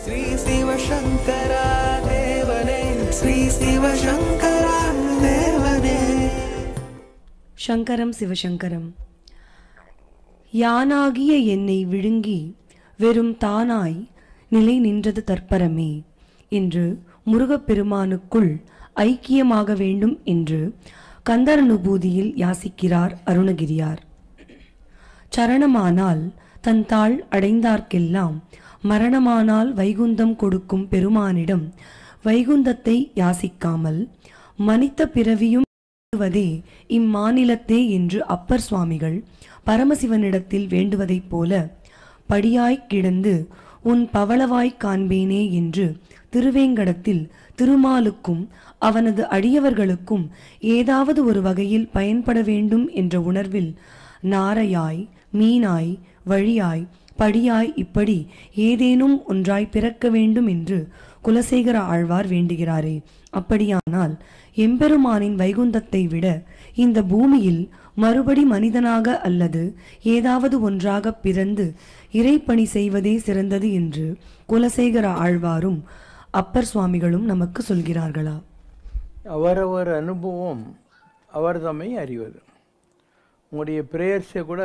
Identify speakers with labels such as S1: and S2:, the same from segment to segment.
S1: ஸ்ரீ சிவசங்கரா தேவனே, ஸ்ரீ சிவசங்கரா தேவனே.
S2: சங்கரம் சிவசங்கரம். யானாகிய என்னை விழுங்கி வெறும் தானாய் நிலை நின்றது தற்பரமே என்று முருகப்பெருமானுக்குள் ஐக்கியமாக வேண்டும் என்று கந்தரனுபூதியில் யாசிக்கிறார் அருணகிரியார். சரணமானால் தன் தாள் அடைந்தார்க்கெல்லாம் மரணமானால் வைகுந்தம் கொடுக்கும் பெருமானிடம் வைகுந்தத்தை யாசிக்காமல் மனித பிறவியும் வதே இம்மாநிலத்தே என்று அப்பர் சுவாமிகள் பரமசிவனிடத்தில் வேண்டுவதைப் போல படியாய்க் கிடந்து உன் பவளவாய் காண்பேனே என்று திருவேங்கடத்தில் திருமாலுக்கும் அவனது அடியவர்களுக்கும் ஏதாவது ஒரு வகையில் பயன்பட வேண்டும் என்ற உணர்வில் நாரையாய் மீனாய் வழியாய் படியாய் இப்படி ஏதேனும் ஒன்றாய் பிறக்க வேண்டும் என்று குலசேகர ஆழ்வார் வேண்டுகிறாரே. அப்படியானால் எம்பெருமானின் வைகுந்தத்தை விட இந்த பூமியில் மறுபடி மனிதனாக அல்லது ஏதாவது ஒன்றாக பிறந்து இறைப்பணி செய்வதே சிறந்தது என்று குலசேகர ஆழ்வாரும் அப்பர் சுவாமிகளும் நமக்கு சொல்கிறார்களா?
S3: அவரவர் அனுபவம் அவர் தம்மை அறிவது. உங்களுடைய ப்ரேயர்ஸை கூட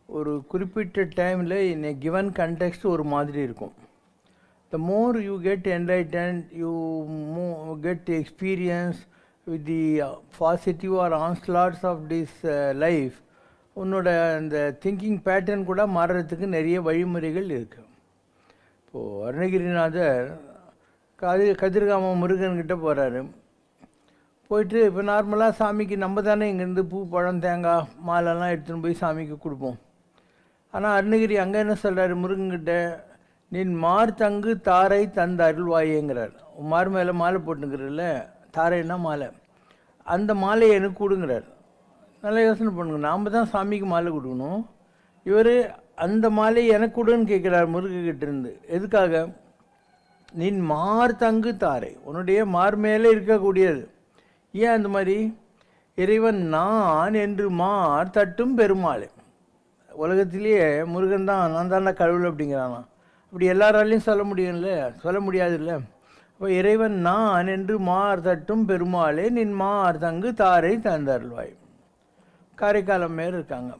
S3: ஒரு குறிப்பிட்ட டைமில் இன் எ கிவன் கண்டெக்ஸ்ட் ஒரு மாதிரி இருக்கும். The more you get enlightened, you get experience with the positive or onslaughts of this life, உன்னோட அந்த திங்கிங் பேட்டர்ன் கூட மாறுறதுக்கு நிறைய வழிமுறைகள் இருக்குது. இப்போது அருணகிரிநாதர் கதிர்காம முருகன்கிட்ட போகிறாரு. போயிட்டு இப்போ நார்மலாக சாமிக்கு நம்ம தானே இங்கேருந்து பூ பழம் தேங்காய் மாலெல்லாம் எடுத்துன்னு போய் சாமிக்கு கொடுப்போம். ஆனால் அருணகிரி அங்கே என்ன சொல்கிறாரு முருகன்கிட்ட, நின் மார் தங்கு தாரை தந்த அருள்வாயேங்கிறார். மார் மேலே மாலை போட்டுங்கிறல்ல, தாரைன்னா மாலை, அந்த மாலையை எனக்கு கொடுங்கிறார். நல்லா யோசனை பண்ணுங்க, நாம் தான் சாமிக்கு மாலை கொடுக்கணும், இவர் அந்த மாலையை எனக்கு கொடுன்னு கேட்குறார் முருகன்கிட்டேருந்து. எதுக்காக? நின் மார் தங்கு தாரை, உன்னுடைய மார் மேலே இருக்கக்கூடியது. ஏன் அந்த மாதிரி? இறைவன் நான் என்று மார் தட்டும் பெருமாளே. உலகத்திலேயே முருகன் தான் நான் தானே கடவுள் அப்படிங்கிறானா? அப்படி எல்லாராலையும் சொல்ல முடியும்ல, சொல்ல முடியாது இல்லை. அப்போ இறைவன் நான் என்று மார் தட்டும் பெருமாளே நின் மார் தங்கு தாரை தந்தருள்வாய். காரைக்காலம் மேல் இருக்காங்க.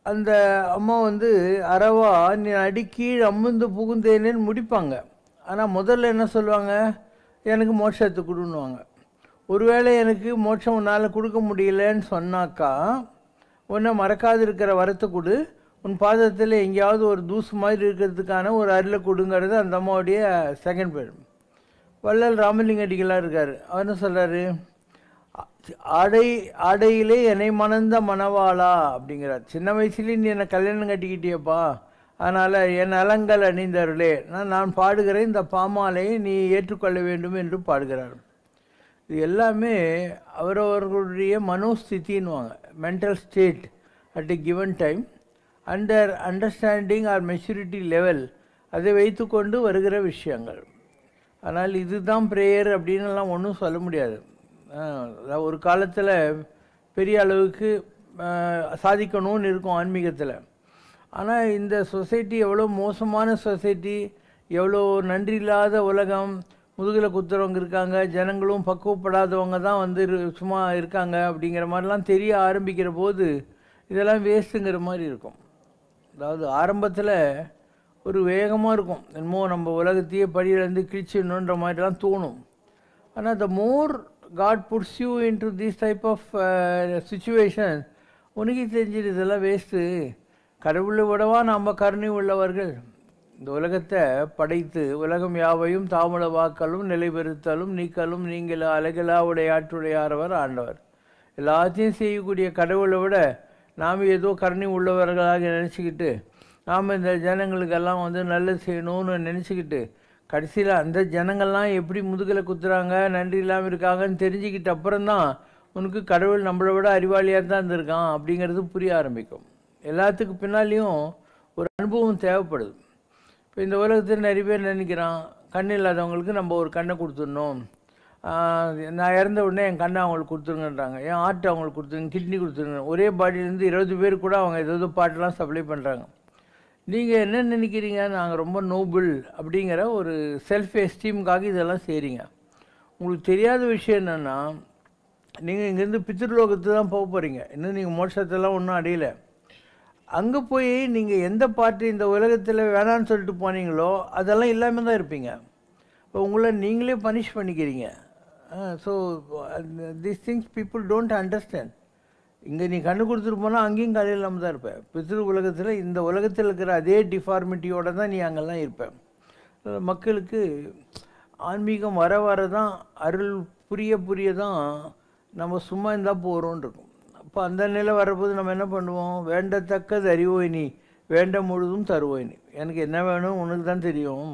S3: அந்த அம்மா அறவா நீ அடிக்கீழ் அமுந்து புகுந்தேனேன்னு முடிப்பாங்க. ஆனால் முதல்ல என்ன சொல்லுவாங்க, எனக்கு மோட்சத்தை கொடுன்னுவாங்க. ஒருவேளை எனக்கு மோட்சம் உன்னால் கொடுக்க முடியலன்னு சொன்னாக்கா, உன்னை மறக்காது இருக்கிற வரத்தை கொடு, உன் பாதத்தில் எங்கேயாவது ஒரு தூசு மாதிரி இருக்கிறதுக்கான ஒரு அருளை கொடுங்கிறது அந்த அம்மாவுடைய செகண்ட் பேர். வள்ளல் ராமலிங்க அடிகளாக இருக்கார். அவர் என்ன சொல்கிறாரு, ஆடையிலே என்னை மணந்த மணவாளா அப்படிங்கிறார். சின்ன வயசுலேயே நீ என்னை கல்யாணம் கட்டிக்கிட்டியப்பா, அதனால் என் அலங்கள் அணிந்தருளே, நான் பாடுகிற இந்த பாமாலையை நீ ஏற்றுக்கொள்ள வேண்டும் என்று பாடுகிறார். இது எல்லாமே அவரவர்களுடைய மனோஸ்தித்தின்னுவாங்க, mental state at a given time, understanding or maturity level, அதை வைத்து கொண்டு வருகிற விஷயங்கள். ஆனால் இதுதான் ப்ரேயர் அப்படின்னுலாம் ஒன்றும் சொல்ல முடியாது. ஒரு காலத்தில் பெரிய அளவுக்கு சாதிக்கணும்னு இருக்கும் ஆன்மீகத்தில். ஆனால் இந்த சொசைட்டி எவ்வளோ மோசமான சொசைட்டி, எவ்வளோ நன்றி இல்லாத உலகம், முதுகில் குத்துறவங்க இருக்காங்க, ஜனங்களும் பக்குவப்படாதவங்க தான் சும்மா இருக்காங்க அப்படிங்கிற மாதிரிலாம் தெரிய ஆரம்பிக்கிற போது இதெல்லாம் வேஸ்ட்டுங்கிற மாதிரி இருக்கும். அதாவது ஆரம்பத்தில் ஒரு வேகமாக இருக்கும், என்னமோ நம்ம உலகத்தையே படியிலேருந்து கிழிச்சிடணுன்ற மாதிரிலாம் தோணும். ஆனால் த மோர் God puts you into this type of situation, உனக்கு தெரிஞ்சிது இதெல்லாம் வேஸ்ட்டு, கடவுளை விடவா நாம் கருணை உள்ளவர்கள். இந்த உலகத்தை படைத்து உலகம் யாவையும் தாமுல வாக்கலும் நிலைபெறுத்தலும் நீக்கலும் நீங்கள் அழகலா உடையாற்றுடையாரவர் ஆண்டவர். எல்லாத்தையும் செய்யக்கூடிய கடவுளை விட நாம் ஏதோ கருணை உள்ளவர்களாக நினச்சிக்கிட்டு நாம் இந்த ஜனங்களுக்கெல்லாம் நல்லது செய்யணும்னு நினச்சிக்கிட்டு கடைசியில் அந்த ஜனங்கள்லாம் எப்படி முதுகில் குத்துறாங்க, நன்றி இல்லாமல் இருக்காங்கன்னு தெரிஞ்சுக்கிட்ட அப்புறம்தான் உனக்கு கடவுள் நம்மளை விட அறிவாளியாக தான் இருந்திருக்கான் அப்படிங்கிறது புரிய ஆரம்பிக்கும். எல்லாத்துக்கு பின்னாலேயும் ஒரு அனுபவம் தேவைப்படுது. இப்போ இந்த உலகத்தில் நிறைய பேர் நினைக்கிறான், கண் இல்லாதவங்களுக்கு நம்ம ஒரு கண்ணை கொடுத்துடணும், நான் இறந்த உடனே என் கண்ணை அவங்களுக்கு கொடுத்துருங்கன்றாங்க, என் ஆர்ட் அவங்களுக்கு கொடுத்துருங்க, கிட்னி கொடுத்துருங்க. ஒரே பாடியிலேருந்து 20 பேர் கூட அவங்க ஏதாவது பாட்டெலாம் சப்ளை பண்ணுறாங்க. நீங்கள் என்ன நினைக்கிறீங்க, நாங்கள் ரொம்ப நோபல் அப்படிங்கிற ஒரு செல்ஃப் எஸ்டீமுக்காக இதெல்லாம் செய்கிறீங்க. உங்களுக்கு தெரியாத விஷயம் என்னென்னா, நீங்கள் இங்கேருந்து பித்ருலோகத்துக்கு தான் போக போகிறீங்க. இன்னும் நீங்கள் மோட்சத்தெல்லாம் ஒன்றும் அடையலை. அங்கே போய் நீங்கள் எந்த பாட்டு இந்த உலகத்தில் வேணான்னு சொல்லிட்டு போனீங்களோ அதெல்லாம் இல்லாமல் தான் இருப்பீங்க. இப்போ உங்களை நீங்களே பனிஷ் பண்ணிக்கிறீங்க. So these things people don't understand. இங்கே நீ கண்ணு கொடுத்துட்டு போனால் அங்கேயும் கதை இல்லாமல் தான் இருப்பேன். பித்ரு உலகத்தில் இந்த உலகத்தில் இருக்கிற அதே டிஃபார்மிட்டியோடு தான் நீ அங்கெல்லாம் இருப்பேன். மக்களுக்கு ஆன்மீகம் வர வர தான், அருள் புரிய புரிய தான் நம்ம சும்மா இருந்தால் போகிறோன்னு இருக்கும். அப்போ அந்த நிலை வரப்போது நம்ம என்ன பண்ணுவோம், வேண்டத்தக்கது அறிவோய் நீ, வேண்ட முழுதும் தருவோய் நீ. எனக்கு என்ன வேணும் உனக்கு தான் தெரியும்,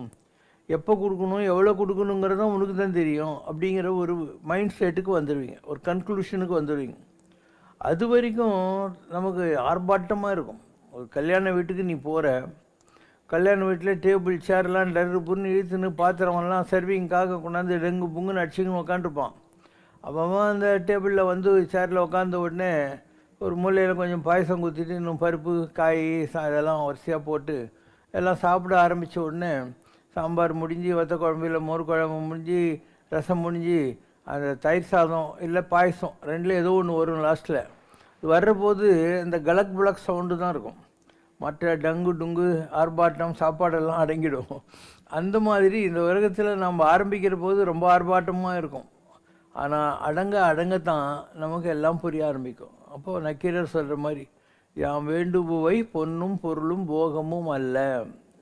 S3: எப்போ கொடுக்கணும் எவ்வளோ கொடுக்கணுங்கிறதும் உனக்கு தான் தெரியும் அப்படிங்கிற ஒரு மைண்ட் செட்டுக்கு வந்துடுவீங்க, ஒரு கன்க்ளூஷனுக்கு வந்துடுவீங்க. அது வரைக்கும் நமக்கு ஆர்ப்பாட்டமாக இருக்கும். ஒரு கல்யாண வீட்டுக்கு நீ போகிற, கல்யாண வீட்டில் டேபிள் சேர்லாம் டர்ரு புண்ணு இழுத்துன்னு பாத்திரமெல்லாம் சர்விங்காக கொண்டாந்து டெங்கு புங்குன்னு அடிச்சுக்கின்னு உக்காந்துருப்பான். அவன் அந்த டேபிளில் வந்து சேரில் உட்காந்த உடனே ஒரு மூலையில் கொஞ்சம் பாயசம் ஊற்றிட்டு இன்னும் பருப்பு காய் இதெல்லாம் வரிசையாக போட்டு எல்லாம் சாப்பிட ஆரம்பித்த உடனே சாம்பார் முடிஞ்சு, வத்த குழம்பு இல்லை மோர் குழம்பு முடிஞ்சு, ரசம் முடிஞ்சு, அந்த தயிர் சாதம் இல்லை பாயசம் ரெண்டில் ஏதோ ஒன்று வரும். லாஸ்ட்டில் வர்றபோது இந்த கலக் புலக் சவுண்டு தான் இருக்கும். மற்ற டங்கு டுங்கு ஆர்ப்பாட்டம் சாப்பாடெல்லாம் அடங்கிடும். அந்த மாதிரி இந்த உலகத்தில் நம்ம ஆரம்பிக்கிற போது ரொம்ப ஆர்ப்பாட்டமாக இருக்கும். ஆனால் அடங்கத்தான் நமக்கு எல்லாம் புரிய ஆரம்பிக்கும். அப்போது நக்கீரர் சொல்கிற மாதிரி, யாம் வேண்டுபவை பொன்னும் பொருளும் போகமும் அல்ல.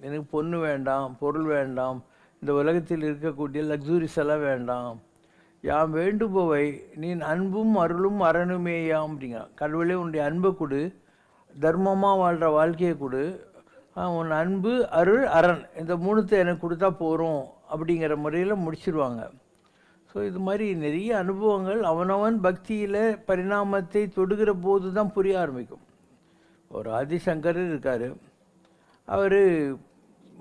S3: எனக்கு பொண்ணு வேண்டாம், பொருள் வேண்டாம், இந்த உலகத்தில் இருக்கக்கூடிய லக்ஸுரிஸ் எல்லாம் வேண்டாம். யாம் வேண்டுபவை நீ அன்பும் அருளும் அரணுமேயாம் அப்படிங்க. கடவுளே உன்னுடைய அன்பை கொடு, தர்மமாக வாழ்கிற வாழ்க்கையை கொடு, உன் அன்பு அருள் அரண் இந்த மூணுத்தை எனக்கு கொடுத்தா போகிறோம் அப்படிங்கிற முறையில் முடிச்சிடுவாங்க. ஸோ இது மாதிரி நிறைய அனுபவங்கள் அவனவன் பக்தியில் பரிணாமத்தை தொடுகிற போது தான் புரிய ஆரம்பிக்கும். ஒரு ஆதிசங்கரர் இருக்கார். அவர்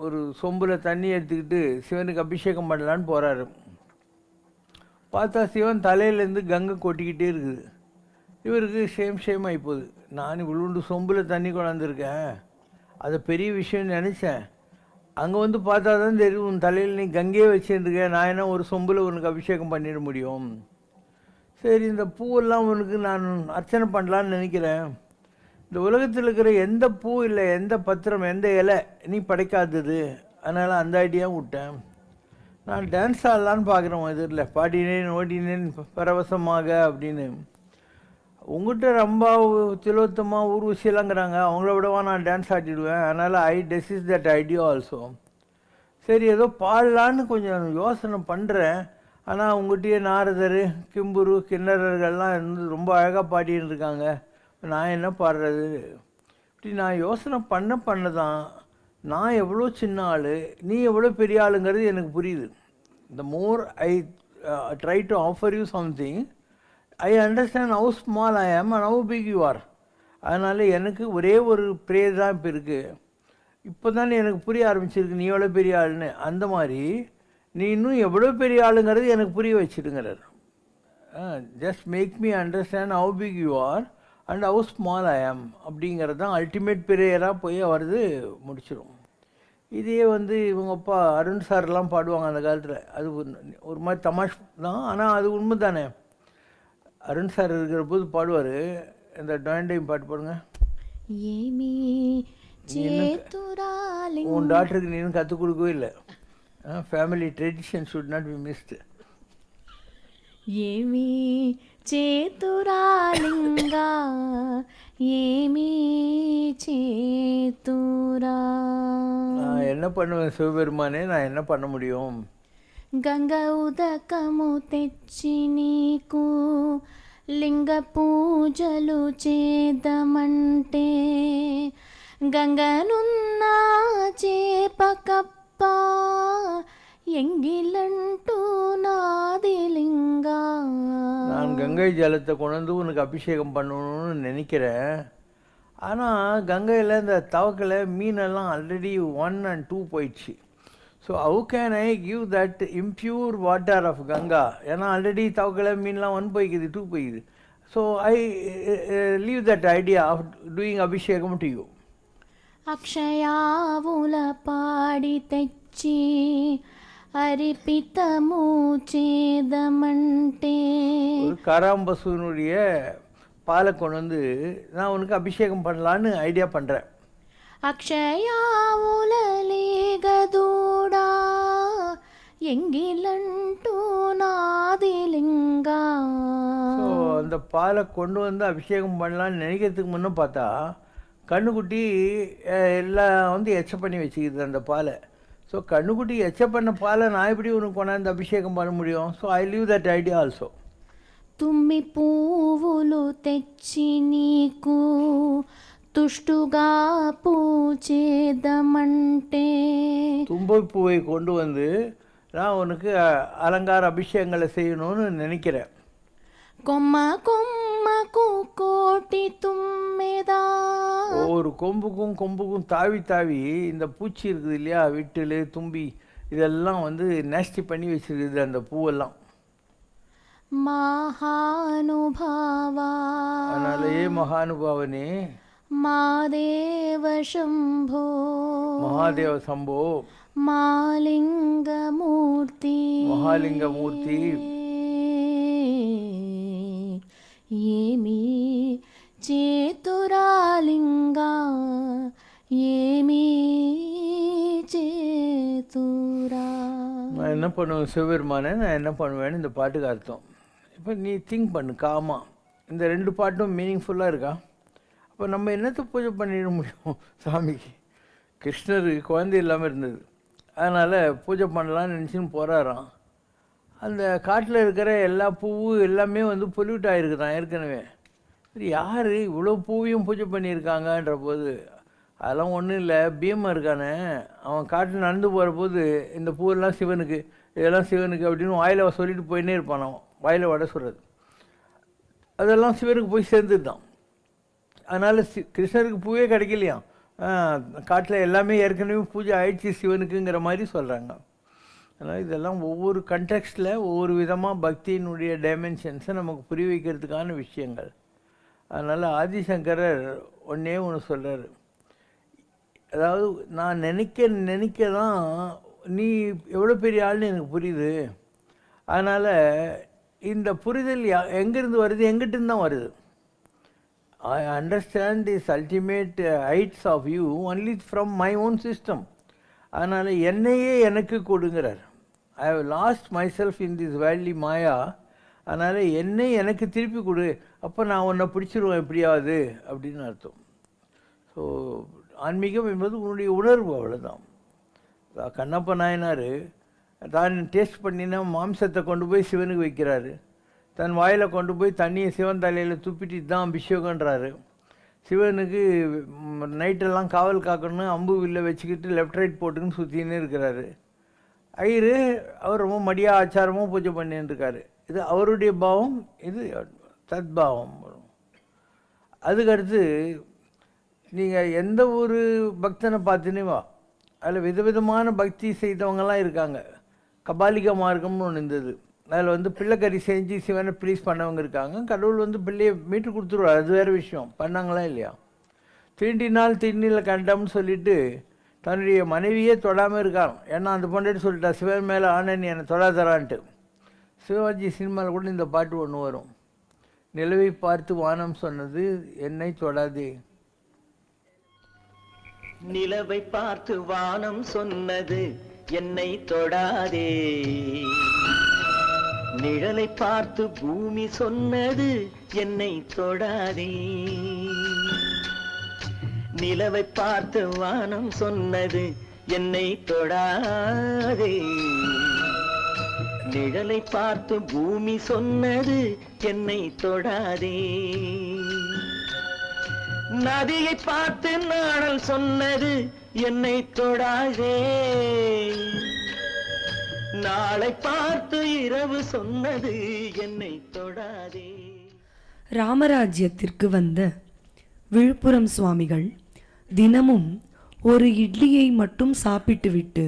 S3: ஒரு சொம்பில் தண்ணி எடுத்துக்கிட்டு சிவனுக்கு அபிஷேகம் பண்ணலான்னு போகிறாரு. பார்த்தா சிவன் தலையிலேருந்து கங்கை கொட்டிக்கிட்டே இருக்குது. இவருக்கு ஷேம் ஆகிப்போகுது. நான் இவ்வளோண்டு சொம்பில் தண்ணி கொண்டாந்துருக்கேன், அதை பெரிய விஷயம்னு நினச்சேன். அங்கே வந்து பார்த்தா தான் தெரியும் உன் தலையில் நீ கங்கையே வச்சுருக்க, நான் என்ன ஒரு சொம்பில் உனக்கு அபிஷேகம் பண்ணிட முடியும். சரி, இந்த பூவெல்லாம் உனக்கு நான் அர்ச்சனை பண்ணலான்னு நினைக்கிறேன். இந்த உலகத்தில் இருக்கிற எந்த பூ இல்லை, எந்த பத்திரம், எந்த இலை நீ படைக்காதது, அதனால் அந்த ஐடியா விட்டேன். நான் டான்ஸ் ஆடலான்னு பார்க்குறேன், எதிரில் பாடினேன் ஓடினேன் பரவசமாக அப்படின்னு. உங்கள்கிட்ட ரொம்ப திலோத்தமாக ஊர்வசியலாங்கிறாங்க, அவங்கள விடவா நான் டான்ஸ் ஆடிடுவேன். அதனால் டெசிஸ் தட் ஐடியா ஆல்சோ. சரி, ஏதோ பாடலான்னு கொஞ்சம் யோசனை பண்ணுறேன். ஆனால் உங்கள்கிட்டயே நாரதர் கிம்புரு கிண்ணறர்கள்லாம் இருந்து ரொம்ப அழகாக பாடின்னு இருக்காங்க, நான் என்ன பாடுறது இப்படி நான் யோசனை பண்ண தான் நான் எவ்வளோ சின்ன ஆள், நீ எவ்வளோ பெரிய ஆளுங்கிறது எனக்கு புரியுது. The more I try to offer you something, I understand how small I am and how big you are. அதனால் எனக்கு ஒரே ஒரு ப்ரேயர் தான் இப்போ இருக்குது. இப்போ தானே எனக்கு புரிய ஆரம்பிச்சிருக்கு நீ எவ்வளோ பெரிய ஆளுன்னு. அந்த மாதிரி நீ இன்னும் எவ்வளோ பெரிய ஆளுங்கிறது எனக்கு புரிய வச்சுடுங்கிறார். Just make me understand how big you are and how small I am அப்படிங்கிறது தான் அல்டிமேட் ப்ரேயராக போய் அவரது முடிச்சிடும். இதே வந்து இவங்க அப்பா அருண் சார்லாம் பாடுவாங்க அந்த காலத்தில். அது ஒரு மாதிரி தமாஷ் தான், ஆனால் அது உண்மை தானே. அருண் சார் இருக்கிற போது பாடுவார், இந்த டைம் பாட்டு பாடுங்க. உன் டாக்டருக்கு நீ இன்னும் கற்றுக் கொடுக்கவே இல்லை. Family tradition should not be missed.
S4: ஏமி சேத்துராலிங்கா ஏமி சேத்துரா.
S3: நான் என்ன பண்ணுவேன் சிவபெருமானே, நான் என்ன பண்ண முடியும்?
S4: గంగ ఉదకము తెచ్చి నీకు లింగ పూజలు చేదమంటే గంగనున్న చేపకప్ప ఎంగిలంటూ నాది లింగా.
S3: நான் கங்கை ஜலத்தை கொண்டு உனக்கு அபிஷேகம் பண்ணணும்னு நினைக்கிறேன். ஆனால் கங்கையில் இந்த தவக்கலை மீனெல்லாம் ஆல்ரெடி 1 and 2 போயிடுச்சு. So how can I give that impure water of Ganga? ஏன்னா ஆல்ரெடி தவக்கலை மீன்லாம் 1 போய்க்குது 2 போய்க்குது. So I leave that idea of doing அபிஷேகம் டு யூ.
S4: అక్షయావుల పాడి తెచ్చి அரிப்பித்தமூ சேதமண்டே.
S3: ஒரு காராம்பசுனுடைய பாலை கொண்டு வந்து நான் உனக்கு அபிஷேகம் பண்ணலான்னு ஐடியா பண்ணுறேன்.
S4: అక్షయావులలేగదూడా ఎంగిలంటూ నాదిలింగా.
S3: ஸோ அந்த பாலை கொண்டு வந்து அபிஷேகம் பண்ணலான்னு நினைக்கிறதுக்கு முன்னே பார்த்தா கண்ணுக்குட்டி எல்லாம் வந்து எச்ச பண்ணி வச்சுக்கிது அந்த பாலை. ஸோ கண்ணுக்குட்டி எச்ச பண்ண பாலை நான் எப்படி உனக்கு கொண்டாந்து அபிஷேகம் பண்ண முடியும்? So I leave that idea also.
S4: తుమ్మి పువ్వులు తెచ్చి నీకు తుష్టుగా పూచేదమంటే.
S3: தும்பை பூவை கொண்டு வந்து நான் உனக்கு அலங்கார அபிஷேகங்களை செய்யணும்னு நினைக்கிறேன்.
S4: కొమ్మ కొమ్మకు కోటి తుమ్మెదా.
S3: ஒவ்வொரு கொம்புக்கும் தாவி தாவி இந்த பூச்சி இருக்குது இல்லையா, விட்டில் தும்பி இதெல்லாம் வந்து நேஸ்டி பண்ணி வச்சிருக்குது அந்த பூவெல்லாம்.
S4: மகானுபாவா.
S3: அதனாலேயே மகானுபாவனே
S4: மாதேவ சம்போ.
S3: மகாதேவ சம்போ.
S4: மாலிங்கமூர்த்தி.
S3: மகாலிங்கமூர்த்தி.
S4: ఏమి చేతురాలింగా ఏమి చేతురా.
S3: நான் என்ன பண்ணுவேன் சிவபெருமானே, நான் என்ன பண்ணுவேன்னு இந்த பாட்டுக்கு அர்த்தம். இப்போ நீ திங்க் பண்ணு காமா, இந்த ரெண்டு பாட்டும் மீனிங்ஃபுல்லாக இருக்கா? அப்போ நம்ம என்னத்தை பூஜை பண்ணிட முடியும் சாமிக்கு? கிருஷ்ணர் குழந்தை இல்லாமல் இருந்தது, அதனால் பூஜை பண்ணலான்னு நினச்சின்னு போகிறாராம். அந்த காட்டில் இருக்கிற எல்லா பூவும் எல்லாமே வந்து பொல்யூட் ஆகிருக்குதான் ஏற்கனவே. சரி, யார் இவ்வளோ பூவையும் பூஜை பண்ணியிருக்காங்கன்ற போது அதெல்லாம் ஒன்றும் இல்லை, பீமன் இருக்கானே அவன் காட்டில் நடந்து போகிற போது இந்த பூவெல்லாம் சிவனுக்கு, இதெல்லாம் சிவனுக்கு அப்படின்னு வாயில் சொல்லிட்டு போயின்னே இருப்பான். அவன் வாயில் வடை சொல்கிறது அதெல்லாம் சிவனுக்கு போய் சேர்ந்துட்டான். அதனால் கிருஷ்ணருக்கு பூவே கிடைக்கலையாம். காட்டில் எல்லாமே ஏற்கனவே பூஜை ஆயிடுச்சு சிவனுக்குங்கிற மாதிரி சொல்கிறாங்க. அதனால் இதெல்லாம் ஒவ்வொரு கண்டெக்ஸ்டில் ஒவ்வொரு விதமாக பக்தியினுடைய டைமென்ஷன்ஸை நமக்கு புரிய வைக்கிறதுக்கான விஷயங்கள். அதனால் ஆதிசங்கரர் ஒன்றே ஒன்று சொல்கிறார், அதாவது நான் நினைக்க தான் நீ எவ்வளோ பெரிய ஆள்னு எனக்கு புரியுது. அதனால் இந்த புரிதல் எங்கேருந்து வருது? எங்கிட்டிருந்து தான் வருது. I understand this ultimate heights of you only from my own system. அதனால் என்னையே எனக்கு கொடுங்கிறார். I have lost my self in this worldly maya. அதனால் என்னை எனக்கு திருப்பி கொடு, அப்போ நான் உன்னை பிடிச்சிருவேன் எப்படியாவது அப்படின்னு அர்த்தம். ஸோ ஆன்மீகம் என்பது உன்னுடைய உணர்வு, அவ்வளோதான். கண்ணப்ப நாயனார் தான் டேஸ்ட் பண்ணினா மாம்சத்தை கொண்டு போய் சிவனுக்கு வைக்கிறாரு. தன் வாயில் கொண்டு போய் தண்ணியை சிவன் தலையில் துப்பிட்டு தான் அபிஷேகன்றாரு. சிவனுக்கு நைட்டெல்லாம் காவல் காக்கணும்னு அம்பு வில்லை வச்சுக்கிட்டு லெஃப்ட் ரைட் போட்டுன்னு சுற்றின்னு இருக்கிறாரு. ஐயரு அவர் ரொம்ப மடியாக ஆச்சாரமும் பூஜை பண்ணின்னு இருக்காரு. இது அவருடைய பாவம், இது தத்பாவம். அதுக்கடுத்து நீங்கள் எந்த ஒரு பக்தனை பார்த்துனே வா, அதில் விதவிதமான பக்தி செய்தவங்கலாம் இருக்காங்க. கபாலிக மார்க்கம்னு ஒன்று இருந்தது, அதில் வந்து பிள்ளைக்கறி செஞ்சு சிவனை ப்ளீஸ் பண்ணவங்க இருக்காங்க. கடவுள் வந்து பிள்ளையை மீட்டு கொடுத்துருவார், அது வேறு விஷயம். பண்ணாங்களா இல்லையா? தீண்டினால் தீண்டியில் கண்டம்னு சொல்லிட்டு தன்னுடைய மனைவியே தொடாமல் இருக்கான். ஏன்னா அந்த பொண்டாட்டி சொல்லிட்டா, சிவன் மேலே ஆனன் என்னை தொடாதரான்ட்டு. சிவாஜி சினிமாவில் கூட இந்த பாட்டு ஒன்று வரும், நிலவை பார்த்து வானம் சொன்னது என்னை தொடாதே.
S5: நிலவை பார்த்து வானம் சொன்னது என்னை தொடாதே, நிழலை பார்த்து பூமி சொன்னது என்னை தொடாதே. நிலவை பார்த்து வானம் சொன்னது என்னை தொடாதே, நிழலை பார்த்து பூமி சொன்னது என்னை தொடாதே. நதியை பார்த்து நாடல் சொன்னது என்னை தொடாதே, நாளை பார்த்து இரவு சொன்னது என்னை தொடாதே.
S2: ராமராஜ்யத்திற்கு வந்த விழுப்புரம் சுவாமிகள் தினமும் ஒரு இட்லியை மட்டும் சாப்பிட்டுவிட்டு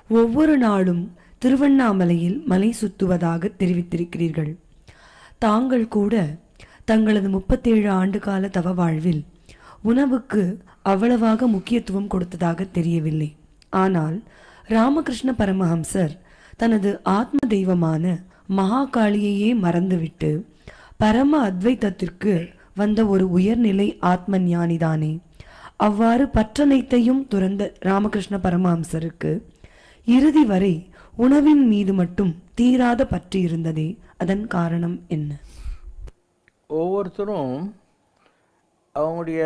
S2: ஒவ்வொரு நாளும் திருவண்ணாமலையில் மலை சுத்துவதாக தெரிவித்திருக்கிறீர்கள். தாங்கள் கூட தங்களது 37 ஆண்டுகால தவ வாழ்வில் உணவுக்கு அவ்வளவாக முக்கியத்துவம் கொடுத்ததாக தெரியவில்லை. ஆனால் ராமகிருஷ்ண பரமஹம்சர் தனது ஆத்ம தெய்வமான மகாகாளியையே மறந்துவிட்டு பரம அத்வைதத்திற்கு வந்த ஒரு உயர்நிலை ஆத்ம ஞானிதானே. அவ்வாறு பற்றனைத்தையும் துறந்த ராமகிருஷ்ண பரமஹம்சருக்கு இறுதி வரை உணவின் மீது மட்டும் தீராத பற்று இருந்ததே. அதன் காரணம் என்ன?
S3: ஒவ்வொருத்தரும் அவங்களுடைய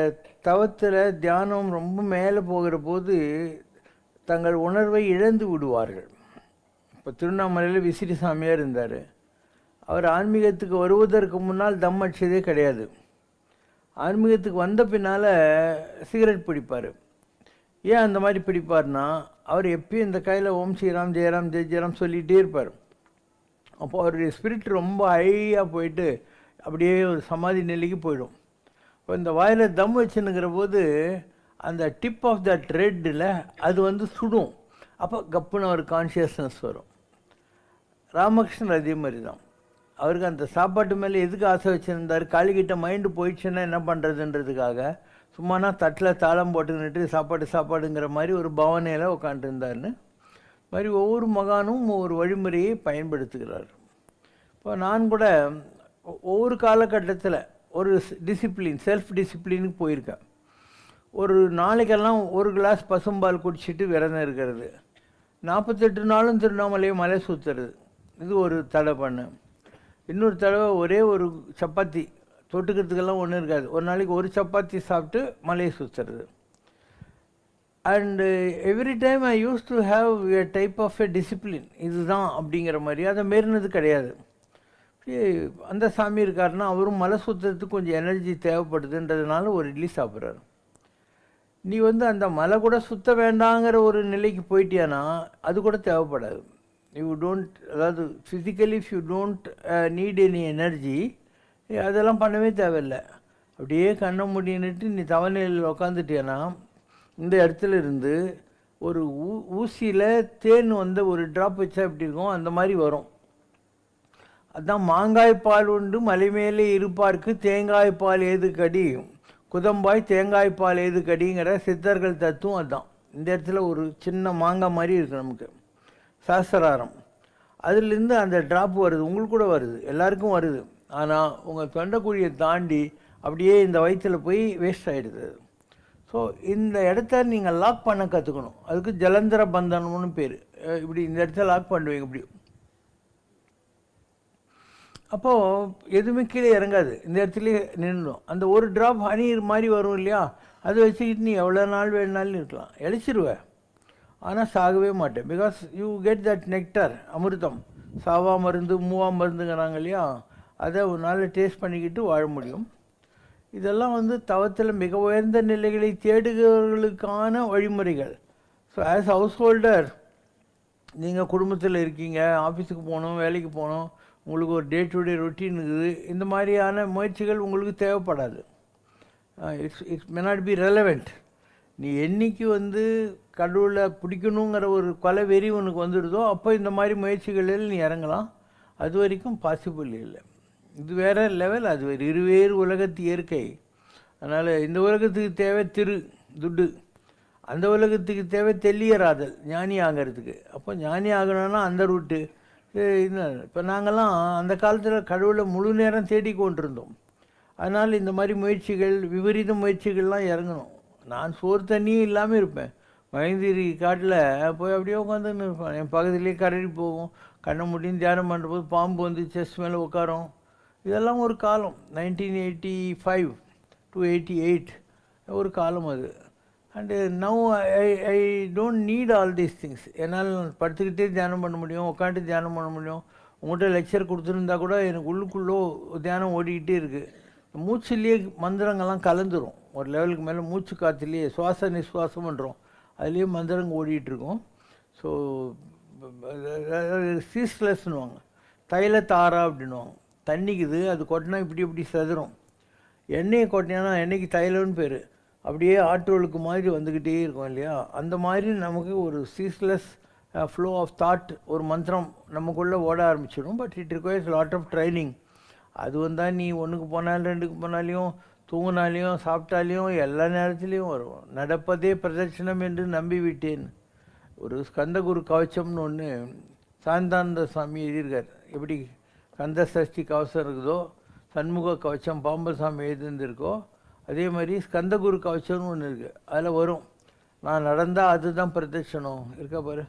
S3: தவத்தில் தியானம் ரொம்ப மேலே போகிற போது தங்கள் உணர்வை இழந்து விடுவார்கள். இப்போ திருவண்ணாமலையில் விசிறி சாமியார் இருந்தார். அவர் ஆன்மீகத்துக்கு வருவதற்கு முன்னால் தம் அடிச்சதே கிடையாது. ஆன்மீகத்துக்கு வந்த பின்னால் சிகரெட் பிடிப்பார். ஏன் அந்த மாதிரி பிடிப்பார்னா, அவர் எப்பயும் இந்த கையில் ஓம் ஸ்ரீராம் ஜெயராம் ஜெய் ஜெயராம் சொல்லிகிட்டே இருப்பார். அப்போ அவருடைய ஸ்பிரிட் ரொம்ப ஹையாக போயிட்டு அப்படியே ஒரு சமாதி நிலைக்கு போயிடும். இப்போ இந்த வாயில் தம் வச்சுன்னுங்கிற போது அந்த டிப் ஆஃப் தட் ரெட்டில் அது சுடும். அப்போ கப்புன்னு ஒரு கான்ஷியஸ்னஸ் வரும். ராமகிருஷ்ணன் அதே மாதிரி தான். அவருக்கு அந்த சாப்பாட்டு மேலே எதுக்கு ஆசை வச்சுருந்தார்? காளிக்கிட்ட மைண்டு போயிடுச்சுன்னா என்ன பண்ணுறதுன்றதுக்காக சும்மானா தட்டில் தாளம் போட்டுக்கிட்டு சாப்பாடுங்கிற மாதிரி ஒரு பாவனையில் உட்காந்துருந்தார்னு மாதிரி ஒவ்வொரு மகானும் ஒவ்வொரு வழிமுறையை பயன்படுத்துகிறார். இப்போ நான் கூட ஒவ்வொரு காலகட்டத்தில் ஒரு டிசிப்ளின், செல்ஃப் டிசிப்ளினுக்கு போயிருக்கேன். ஒரு நாளைக்கெல்லாம் ஒரு கிளாஸ் பசும்பால் குடிச்சிட்டு விரதம் இருக்கிறது. 48 நாளும் திருவண்ணாமலையை மலை சுற்றுறது, இது ஒரு தடவை பண்ணேன். இன்னொரு தடவை ஒரே ஒரு சப்பாத்தி, தொட்டுக்கிறதுக்கெல்லாம் ஒன்றும் இருக்காது, ஒரு நாளைக்கு ஒரு சப்பாத்தி சாப்பிட்டு மலையை சுற்றுறது. And every time I used to have a type of a discipline. இதுதான் அப்படிங்கிற மாதிரி அதை மீறினது கிடையாது. அந்த சாமி இருக்காருன்னா அவரும் மலை சுற்றுறதுக்கு கொஞ்சம் எனர்ஜி தேவைப்படுதுன்றதுனால ஒரு இட்லி சாப்பிட்றாரு. நீ அந்த மலை கூட சுற்ற வேண்டாங்கிற ஒரு நிலைக்கு போயிட்டியானா அது கூட தேவைப்படாது. யூ டோன்ட், அதாவது physically if you don't need any energy, அதெல்லாம் பண்ணவே தேவையில்லை. அப்படியே கண்ணை முடின்னுட்டு நீ தவநிலையில் உக்காந்துட்டியானா இந்த இடத்துல இருந்து ஒரு ஊசியில் தேன் ஒரு ட்ராப் வச்சா எப்படி இருக்கும் அந்த மாதிரி வரும். அதுதான் மாங்காய் பால் உண்டு மலை மேலே இருப்பார்க்கு தேங்காய் பால் ஏது கடி, குதம்பாய் தேங்காய் பால் ஏது கடிங்கிற சித்தர்கள் தத்துவம். அதுதான் இந்த இடத்துல ஒரு சின்ன மாங்காய் மாதிரி இருக்குது நமக்கு சாஸ்திராரம். அதுலேருந்து அந்த ட்ராப் வருது, உங்களுக்கு கூட வருது, எல்லாருக்கும் வருது. ஆனால் உங்கள் தொண்டைக்குழியை தாண்டி அப்படியே இந்த வயிற்றில் போய் வேஸ்ட் ஆகிடுது. ஸோ இந்த இடத்த நீங்கள் லாக் பண்ண கற்றுக்கணும். அதுக்கு ஜலந்தர பந்தனம்னு பேர். இப்படி இந்த இடத்த லாக் பண்ணுவீங்க இப்படி. அப்போது எதுவுமே கீழே இறங்காது, இந்த இடத்துலையே நின்றுடும். அந்த ஒரு ட்ராப் ஹனி மாதிரி வரும் இல்லையா, அதை வச்சுக்கிட்டு நீ எவ்வளோ நாள் வேணுனாலும் இருக்கலாம், இழைச்சிருவேன். ஆனால் சாகவே மாட்டேன். Because you get that nectar, அமிர்தம். சாவா மருந்து மூவா மருந்துங்கிறாங்க இல்லையா, அதை ஒரு நாள் டேஸ்ட் பண்ணிக்கிட்டு வாழ முடியும். இதெல்லாம் தவத்தில் மிக உயர்ந்த நிலைகளை தேடுகிறவர்களுக்கான வழிமுறைகள். ஸோ ஆஸ் ஹவுஸ் ஹோல்டர் நீங்கள் குடும்பத்தில் இருக்கீங்க, ஆஃபீஸுக்கு போகணும், வேலைக்கு போகணும், உங்களுக்கு ஒரு டே டு டே ரொட்டீன் இருக்குது, இந்த மாதிரியான முயற்சிகள் உங்களுக்கு தேவைப்படாது. It's may not be relevant. நீ என்றைக்கு கடவுளை பிடிக்கணுங்கிற ஒரு கொலை வெறி உனக்கு வந்துடுதோ அப்போ இந்த மாதிரி முயற்சிகளில் நீ இறங்கலாம். அது வரைக்கும் பாசிபிள் இல்லை. இது வேறு லெவல், அது வேறு இருவேறு உலகத்து இயற்கை. அதனால் இந்த உலகத்துக்கு தேவை துட்டு, அந்த உலகத்துக்கு தேவை தெல்லியராதல், ஞானி ஆகிறதுக்கு. அப்போ ஞானி ஆகணும்னா அந்த ரூட்டு. இப்போ நாங்கள்லாம் அந்த காலத்தில் கடவுளை முழு நேரம் தேடிக்கொண்டிருந்தோம். அதனால் இந்த மாதிரி முயற்சிகள், விபரீத முயற்சிகள்லாம் இறங்கணும். நான் சோறு தண்ணியே இல்லாமல் இருப்பேன். மகேந்திரி காட்டில் போய் அப்படியே உட்காந்துன்னு இருப்பேன். என் பக்கத்துலேயே கரடி போகும், கண்ணை முடியும் தியானம் பண்ணுறபோது பாம்பு செஸ்ட் மேலே உட்காரும். இதெல்லாம் ஒரு காலம், 1985 to 88 ஒரு காலம் அது. And now I don't need all these things. என்னால் படுத்துக்கிட்டே தியானம் பண்ண முடியும், உட்காந்து தியானம் பண்ண முடியும். உங்கள்கிட்ட லெக்சர் கொடுத்துருந்தா கூட எனக்கு உள்ளுக்குள்ளே தியானம் ஓடிக்கிட்டே இருக்குது. மூச்சுலேயே மந்திரங்கள்லாம் கலந்துரும். ஒரு லெவலுக்கு மேலே மூச்சு காற்றுலேயே சுவாச நிஸ்வாசம் பண்ணுறோம், அதுலேயே மந்திரங்க ஓடிட்டுருக்கோம். ஸோ சீஸ்லெஸ்னுவாங்க, தைலத்தாரா அப்படின்வாங்க. தண்ணிக்குது, அது கொட்டினா இப்படி இப்படி சதுரும். எண்ணெயை கொட்டினா எண்ணெய்க்கு தைலம்னு பேர். அப்படியே ஆற்றோளுக்கு மாதிரி வந்துக்கிட்டே இருக்கும் இல்லையா, அந்த மாதிரி நமக்கு ஒரு சீஸ்லெஸ் ஃப்ளோ ஆஃப் தாட், ஒரு மந்திரம் நமக்குள்ளே ஓட ஆரம்பிச்சிடும். But it requires lot of training. அது நீ ஒன்றுக்கு போனாலும் ரெண்டுக்கு போனாலையும் தூங்கினாலையும் சாப்பிட்டாலையும் எல்லா நேரத்துலேயும் வரும். நடப்பதே பிரதட்சணம் என்று நம்பி விட்டேன். ஒரு ஸ்கந்தகுரு கவச்சம்னு ஒன்று சாந்தானந்த சுவாமி எழுதியிருக்கார். எப்படி கந்த சஷ்டி கவசம் இருக்குதோ, சண்முக கவச்சம் பாம்பன் சாமி எழுதியிருந்திருக்கோ, அதே மாதிரி ஸ்கந்தகுரு கவச்சம்னு ஒன்று இருக்குது. அதில் வரும், நான் நடந்தால் அதுதான் பிரதட்சணம் இருக்கா பாரு.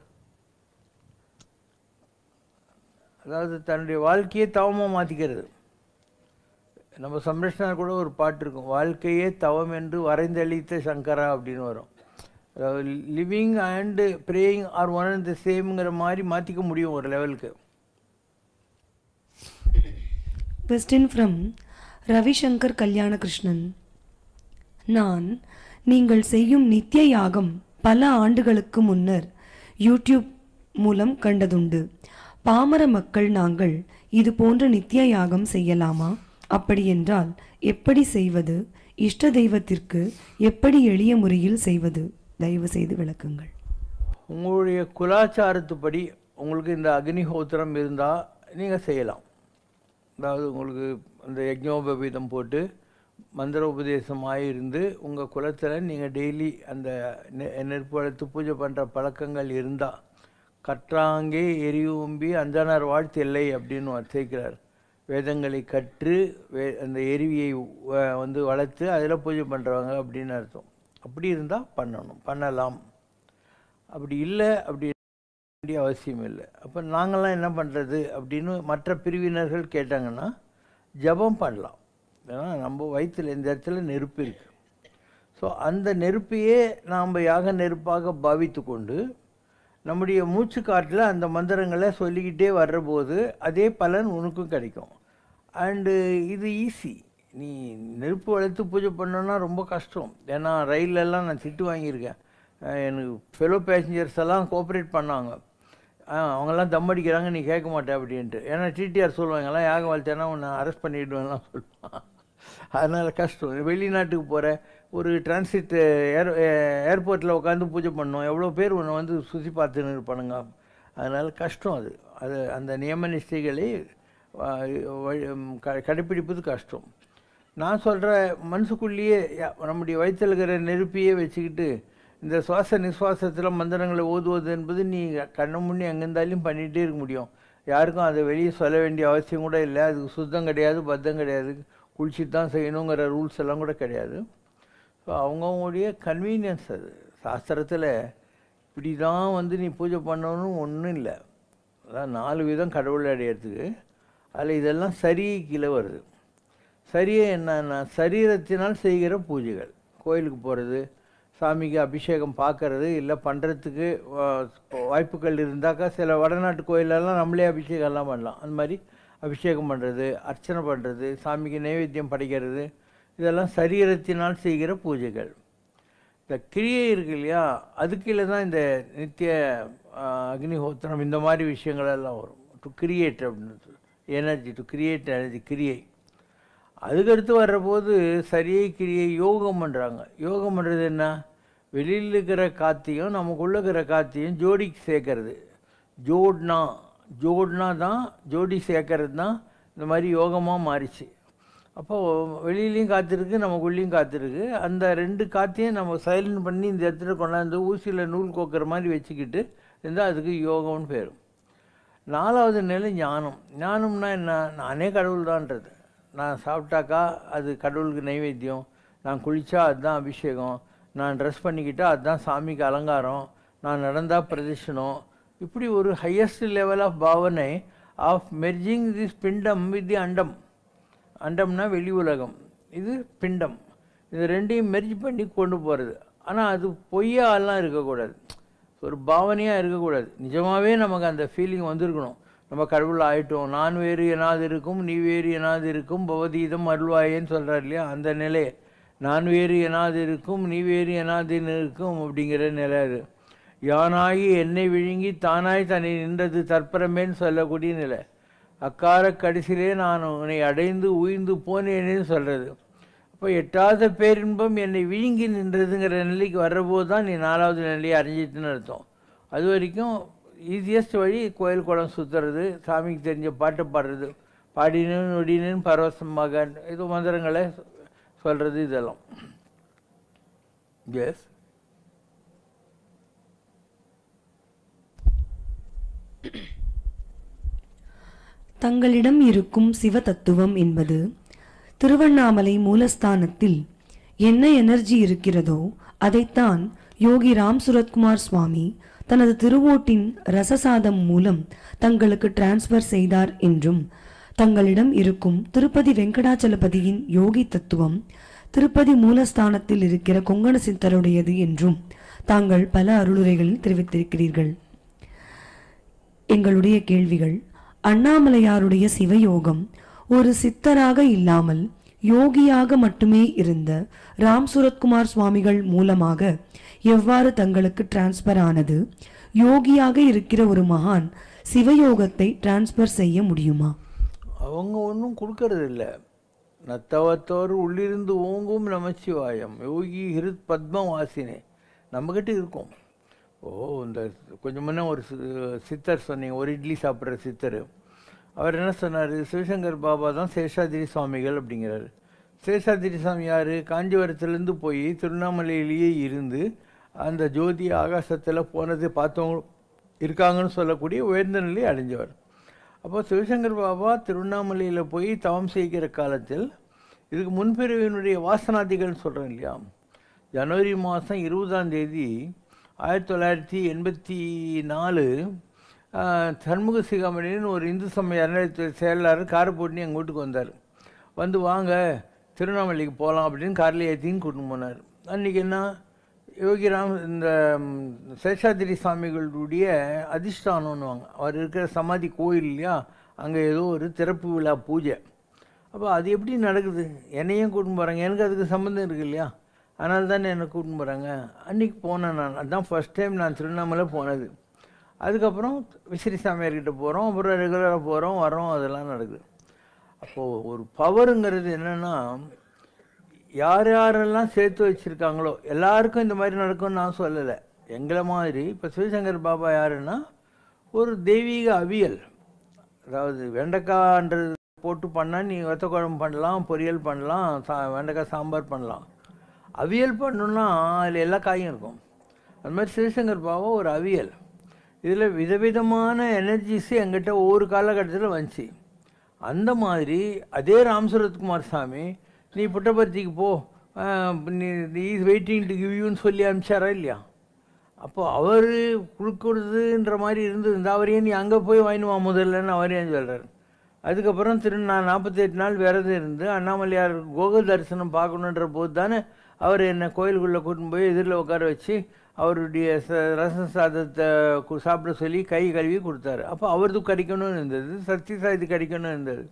S3: அதாவது தன்னுடைய வாழ்க்கையே தவமாக மாற்றிக்கிறது. நம்ம சம்ரஷ்ணர் கூட ஒரு பாட்டு இருக்கும், வாழ்க்கையே தவம் என்று வரைந்தளித்த சங்கரா அப்படின்னு வரும். அதாவது living and praying are one and the சேம்ங்கிற மாதிரி மாற்றிக்க முடியும் ஒரு லெவலுக்கு.
S2: Question from Ravishankar கல்யாணகிருஷ்ணன். நான் நீங்கள் செய்யும் நித்திய யாகம் பல ஆண்டுகளுக்கு முன்னர் யூடியூப் மூலம் கண்டதுண்டு. பாமர மக்கள் நாங்கள் இது போன்ற நித்திய யாகம் செய்யலாமா? அப்படி என்றால் எப்படி செய்வது? இஷ்ட தெய்வத்திற்கு எப்படி எளிய முறையில் செய்வது? தயவு செய்து விளக்குங்கள்.
S3: உங்களுடைய குலாச்சாரத்துப்படி உங்களுக்கு இந்த அக்னிஹோத்திரம் இருந்தால் நீங்கள் செய்யலாம். அதாவது உங்களுக்கு அந்த யஜ்ஞோபவீதம் போட்டு மந்திர உபதேசமாக இருந்து உங்கள் குலத்தில் நீங்கள் டெய்லி அந்த நெருப்பு வளர்த்து பூஜை பண்ணுற பழக்கங்கள் இருந்தால், கற்றாங்கே எரியூம்பி அந்தனர் வாழ்த்து இல்லை அப்படின்னு சேர்க்கிறார். வேதங்களை கற்று அந்த எருவியை வந்து வளர்த்து அதில் பூஜை பண்ணுறவங்க அப்படின்னு அர்த்தம். அப்படி இருந்தால் பண்ணலாம். அப்படி இல்லை, அப்படி வேண்டிய அவசியம் இல்லை. அப்போ நாங்கள்லாம் என்ன பண்ணுறது அப்படின்னு மற்ற பிரிவினர்கள் கேட்டாங்கன்னா, ஜபம் பண்ணலாம். ஏன்னா நம்ம வயிற்றில் இந்த இடத்துல நெருப்பு இருக்குது. ஸோ அந்த நெருப்பையே நாம் யாக நெருப்பாக பாவித்து கொண்டு நம்முடைய மூச்சு காட்டில் அந்த மந்திரங்களை சொல்லிக்கிட்டே வர்றபோது அதே பலன் உனக்கும் கிடைக்கும். அண்டு இது ஈஸி. நீ நெருப்பு வளர்த்து பூஜை பண்ணோன்னா ரொம்ப கஷ்டம். ஏன்னா ரயிலெல்லாம் நான் திட்டு வாங்கியிருக்கேன். எனக்கு ஃபெலோ பேசஞ்சர்ஸ் எல்லாம் கோஆப்ரேட் பண்ணாங்க. அவங்கெல்லாம் தம் அடிக்கிறாங்க, நீ கேட்க மாட்டே அப்படின்ட்டு. ஏன்னா டிடிஆர் சொல்லுவாங்கலாம், யாகம் வளர்த்தேன்னா உன்னை அரெஸ்ட் பண்ணிவிடுவேன்லாம் சொல்லுவான். அதனால் கஷ்டம். வெளிநாட்டுக்கு போகிற ஒரு டிரான்சிட் ஏர்போர்ட்டில் உட்காந்து பூஜை பண்ணோம், எவ்வளோ பேர் உன்னை வந்து சுற்றி பார்த்துன்னு இருப்பானுங்க. அதனால் கஷ்டம். அது அந்த நியம நிஷ்டைகளை கடைப்பிடிப்பது கஷ்டம். நான் சொல்கிற மனசுக்குள்ளேயே நம்முடைய வயிற்றில் இருக்கிற நெருப்பியே வச்சுக்கிட்டு இந்த சுவாச நிஸ்வாசத்தில் மந்திரங்களை ஓதுவது என்பது நீ கண்ணு முன்னே எங்கேருந்தாலும் பண்ணிகிட்டே இருக்க முடியும். யாருக்கும் அதை வெளியே சொல்ல வேண்டிய அவசியம் கூட இல்லை. அதுக்கு சுத்தம் கிடையாது, பத்தம் கிடையாது, குளிச்சு தான் செய்யணுங்கிற ரூல்ஸ் எல்லாம் கூட கிடையாது. ஸோ அவங்கவுங்களுடைய கன்வீனியன்ஸ். அது சாஸ்திரத்தில் இப்படி தான் வந்து நீ பூஜை பண்ணணும்னு ஒன்றும் இல்லை. அதான் 4 விதம் கடவுளை அடையிறதுக்கு. அதில் இதெல்லாம் சரியை கீழே வருது. சரியே என்னன்னா, சரீரத்தினால் செய்கிற பூஜைகள். கோயிலுக்கு போகிறது, சாமிக்கு அபிஷேகம் பார்க்கறது, இல்லை பண்ணுறதுக்கு வாய்ப்புகள் இருந்தாக்கா சில வடநாட்டு கோயிலெல்லாம் நம்மளே அபிஷேகம்லாம் பண்ணலாம். அந்த மாதிரி அபிஷேகம் பண்ணுறது, அர்ச்சனை பண்ணுறது, சாமிக்கு நைவேத்தியம் படைக்கிறது, இதெல்லாம் சரீரத்தினால் செய்கிற பூஜைகள். இந்த கிரியை இருக்கு இல்லையா, அதுக்குள்ளே தான் இந்த நித்திய அக்னிஹோத்திரம் இந்த மாதிரி விஷயங்களெல்லாம் வரும். டு கிரியேட் அப்படின்னு எனர்ஜி, டு கிரியேட் எனர்ஜி, கிரியை. அதுக்கடுத்து வர்றபோது சரியை கிரியை யோகம் பண்ணுறாங்க. யோகம் பண்ணுறது என்ன? வெளியில் இருக்கிற காற்றையும் நமக்குள்ளே இருக்கிற காற்றையும் ஜோடிக்கு சேர்க்கறது. ஜோட்னா தான் ஜோடி சேர்க்கறது தான் இந்த மாதிரி யோகமாக மாறிச்சு. அப்போது வெளியிலையும் காத்திருக்கு, நமக்குள்ளேயும் காத்திருக்கு. அந்த 2 காற்றையும் நம்ம சைலண்ட் பண்ணி இந்த இடத்துல கொண்டாந்து ஊசியில் நூல் கோக்கிற மாதிரி வச்சுக்கிட்டு இருந்தால் அதுக்கு யோகம்னு பேர். 4வது நிலை ஞானம். ஞானம்னா என்ன? நானே கடவுள் தான்றது. நான் சாப்பிட்டாக்கா அது கடவுளுக்கு நைவேத்தியம், நான் குளித்தா அதுதான் அபிஷேகம், நான் ட்ரெஸ் பண்ணிக்கிட்டால் அதுதான் சாமிக்கு அலங்காரம், நான் நடந்தால் பிரதட்சணம். இப்படி ஒரு ஹையஸ்ட் லெவல் ஆஃப் பாவனை ஆஃப் மெர்ஜிங் திஸ் பிண்டம் வித் தி அண்டம். அண்டம்னா வெளி உலகம், இது பிண்டம். இது 2ஐயும் மெர்ஜ் பண்ணி கொண்டு போகிறது. ஆனால் அது பொய்யாலாம் இருக்கக்கூடாது, ஒரு பாவனையாக இருக்கக்கூடாது. நிஜமாகவே நமக்கு அந்த ஃபீலிங் வந்திருக்கணும். நம்ம கடவுள் ஆகிட்டோம், நான் வேறு எனாது இருக்கும், நீ வேறு எனாது இருக்கும், பவதீதம் அருள்வாயேன்னு சொல்கிறார் இல்லையா, அந்த நிலை. நான் வேறு எனாது இருக்கும், நீ வேறு எனாதுன்னு இருக்கும் அப்படிங்கிற நிலை. அது யானாகி என்னை விழுங்கி தானாய் தன்னை நின்றது தற்பரமேன்னு சொல்லக்கூடிய நிலை. அக்கார கடைசியிலே நான் உன்னை அடைந்து உயிர்ந்து போனேனேன்னு சொல்கிறது. அப்போ எட்டாத பேரின்பம் என்னை விழுங்கி நின்றதுங்கிற நிலைக்கு வர்றபோது தான் நீ 4வது நிலையை அறிஞ்சிட்டுன்னு அர்த்தம். அது வரைக்கும் ஈஸியஸ்ட் வழி கோயில் குளம் சுற்றுறது, சாமிக்கு தெரிஞ்ச பாட்டு பாடுறது, பாடினு நொடினு பரவசமாக இது மந்திரங்களை சொல்கிறது இதெல்லாம். எஸ்,
S2: தங்களிடம் இருக்கும் சிவ தத்துவம் என்பது திருவண்ணாமலை மூலஸ்தானத்தில் என்ன எனர்ஜி இருக்கிறதோ அதைத்தான் யோகி ராம் சுரத்குமார் சுவாமி தனது திருவோட்டின் ரசசாதம் மூலம் தங்களுக்கு டிரான்ஸ்ஃபர் செய்தார் என்றும், தங்களிடம் இருக்கும் திருப்பதி வெங்கடாச்சலபதியின் யோகி தத்துவம் திருப்பதி மூலஸ்தானத்தில் இருக்கிற கொங்கண சித்தருடையது என்றும் தாங்கள் பல அருளுரைகளில் தெரிவித்திருக்கிறீர்கள். எங்களுடைய கேள்விகள்: அண்ணாமலையாருடைய சிவயோகம் ஒரு சித்தராக இல்லாமல் யோகியாக மட்டுமே இருந்த ராம் சுரத்குமார் சுவாமிகள் மூலமாக எவ்வாறு தங்களுக்கு டிரான்ஸ்பர் ஆனது? யோகியாக இருக்கிற ஒரு மகான் சிவயோகத்தை டிரான்ஸ்பர் செய்ய முடியுமா?
S3: அவங்க ஒன்றும் கொடுக்கறது இல்லை. நத்தவத்தோர் உள்ளிருந்து ஓங்கும் நமச்சிவாயம் யோகி ஹிருத் பத்ம வாசினே நம்மக்கிட்ட இருக்கும். இந்த கொஞ்சம் முன்னே ஒரு சித்தர் சொன்னீங்க, ஒரு இட்லி சாப்பிட்ற சித்தர். அவர் என்ன சொன்னார்? சிவசங்கர் பாபா தான் சேஷாதிரி சுவாமிகள் அப்படிங்கிறாரு. சேஷாதிரி சுவாமி யார்? காஞ்சிபுரத்துலேருந்து போய் திருவண்ணாமலையிலேயே இருந்து அந்த ஜோதி ஆகாசத்தில் போனது பார்த்தவங்க இருக்காங்கன்னு சொல்லக்கூடிய உயர்ந்த நிலை அடைஞ்சவர். அப்போ சிவசங்கர் பாபா திருவண்ணாமலையில் போய் தவம் செய்கிற காலத்தில் இதுக்கு முன்பிரிவினுடைய வாசனாதிகள்னு சொல்கிறோம் இல்லையா, ஜனவரி மாதம் 20ஆம் தேதி 1984 சண்முக சிகாமணின்னு ஒரு இந்து சமய அறநிலையத்துறை செயலாளர் காரை போட்டுன்னு எங்கள் வீட்டுக்கு வந்தார். வந்து வாங்க திருவண்ணாமலைக்கு போகலாம் அப்படின்னு காரில் ஏற்றின்னு கூட்டின்னு போனார். அன்றைக்கி என்ன, யோகிராம் இந்த சேஷாதிரி சுவாமிகளுடைய அதிஷ்டானம்னுவாங்க, அவர் இருக்கிற சமாதி கோயில் இல்லையா, அங்கே ஏதோ ஒரு திறப்பு விழா பூஜை. அப்போ அது எப்படி நடக்குது? என்னையும் கூட்டின்னு போகிறாங்க, எனக்கு அதுக்கு சம்மந்தம் இருக்குது இல்லையா, அதனால தானே என்னை கூட்டின்னு போகிறாங்க. அன்றைக்கி போனேன் நான். அதுதான் ஃபஸ்ட் டைம் நான் திருவண்ணாமலை போனது. அதுக்கப்புறம் விசிறி சாமியார்கிட்ட போகிறோம், அப்புறம் ரெகுலராக போகிறோம் வரோம், அதெல்லாம் நடக்குது. அப்போது ஒரு பவருங்கிறது என்னென்னா, யார் யாரெல்லாம் சேர்த்து வச்சுருக்காங்களோ எல்லாருக்கும் இந்த மாதிரி நடக்கும்னு நான் சொல்லலை. எங்களை மாதிரி இப்போ சிவசங்கர் பாபா யாருன்னா ஒரு தெய்வீக அவியல். அதாவது வெண்டைக்காய்ன்றது போட்டு பண்ணால் நீ வத்த குழம்பு பண்ணலாம், பொரியல் பண்ணலாம், வெண்டைக்காய் சாம்பார் பண்ணலாம். அவியல் பண்ணணுன்னா அதில் எல்லா காயும் இருக்கும். அது மாதிரி சிவசங்கர் பாபா ஒரு அவியல். இதில் விதவிதமான எனர்ஜிஸு எங்கிட்ட ஒவ்வொரு காலகட்டத்தில் வந்துச்சு. அந்த மாதிரி அதே ராம் சுரத்குமார் சாமி நீ புட்டபர்த்திக்கு போ, நீ இஸ் வெயிட்டிங் டு கிவ் யூன்னு சொல்லி அனுப்பிச்சாரா இல்லையா? அப்போது அவர் கொடுக்குறதுன்ற மாதிரி இருந்தது. அவரையே நீ அங்கே போய் வாங்கினுவா முதல்லன்னு அவரே சொல்கிறார். அதுக்கப்புறம் நான் 48 நாள் விரதம் இருந்து அண்ணாமலையார் கோகுல தரிசனம் பார்க்கணுன்ற போது தானே அவர் என்னை கோயிலுக்குள்ளே கூட்டின்னு போய் எதிரில் உட்கார வச்சு அவருடைய ரசம் சாதத்தை சாப்பிட சொல்லி கை கழுவி கொடுத்தாரு. அப்போ அவரது கிடைக்கணும்னு இருந்தது, சத்யசா இது கிடைக்கணும்னு இருந்தது,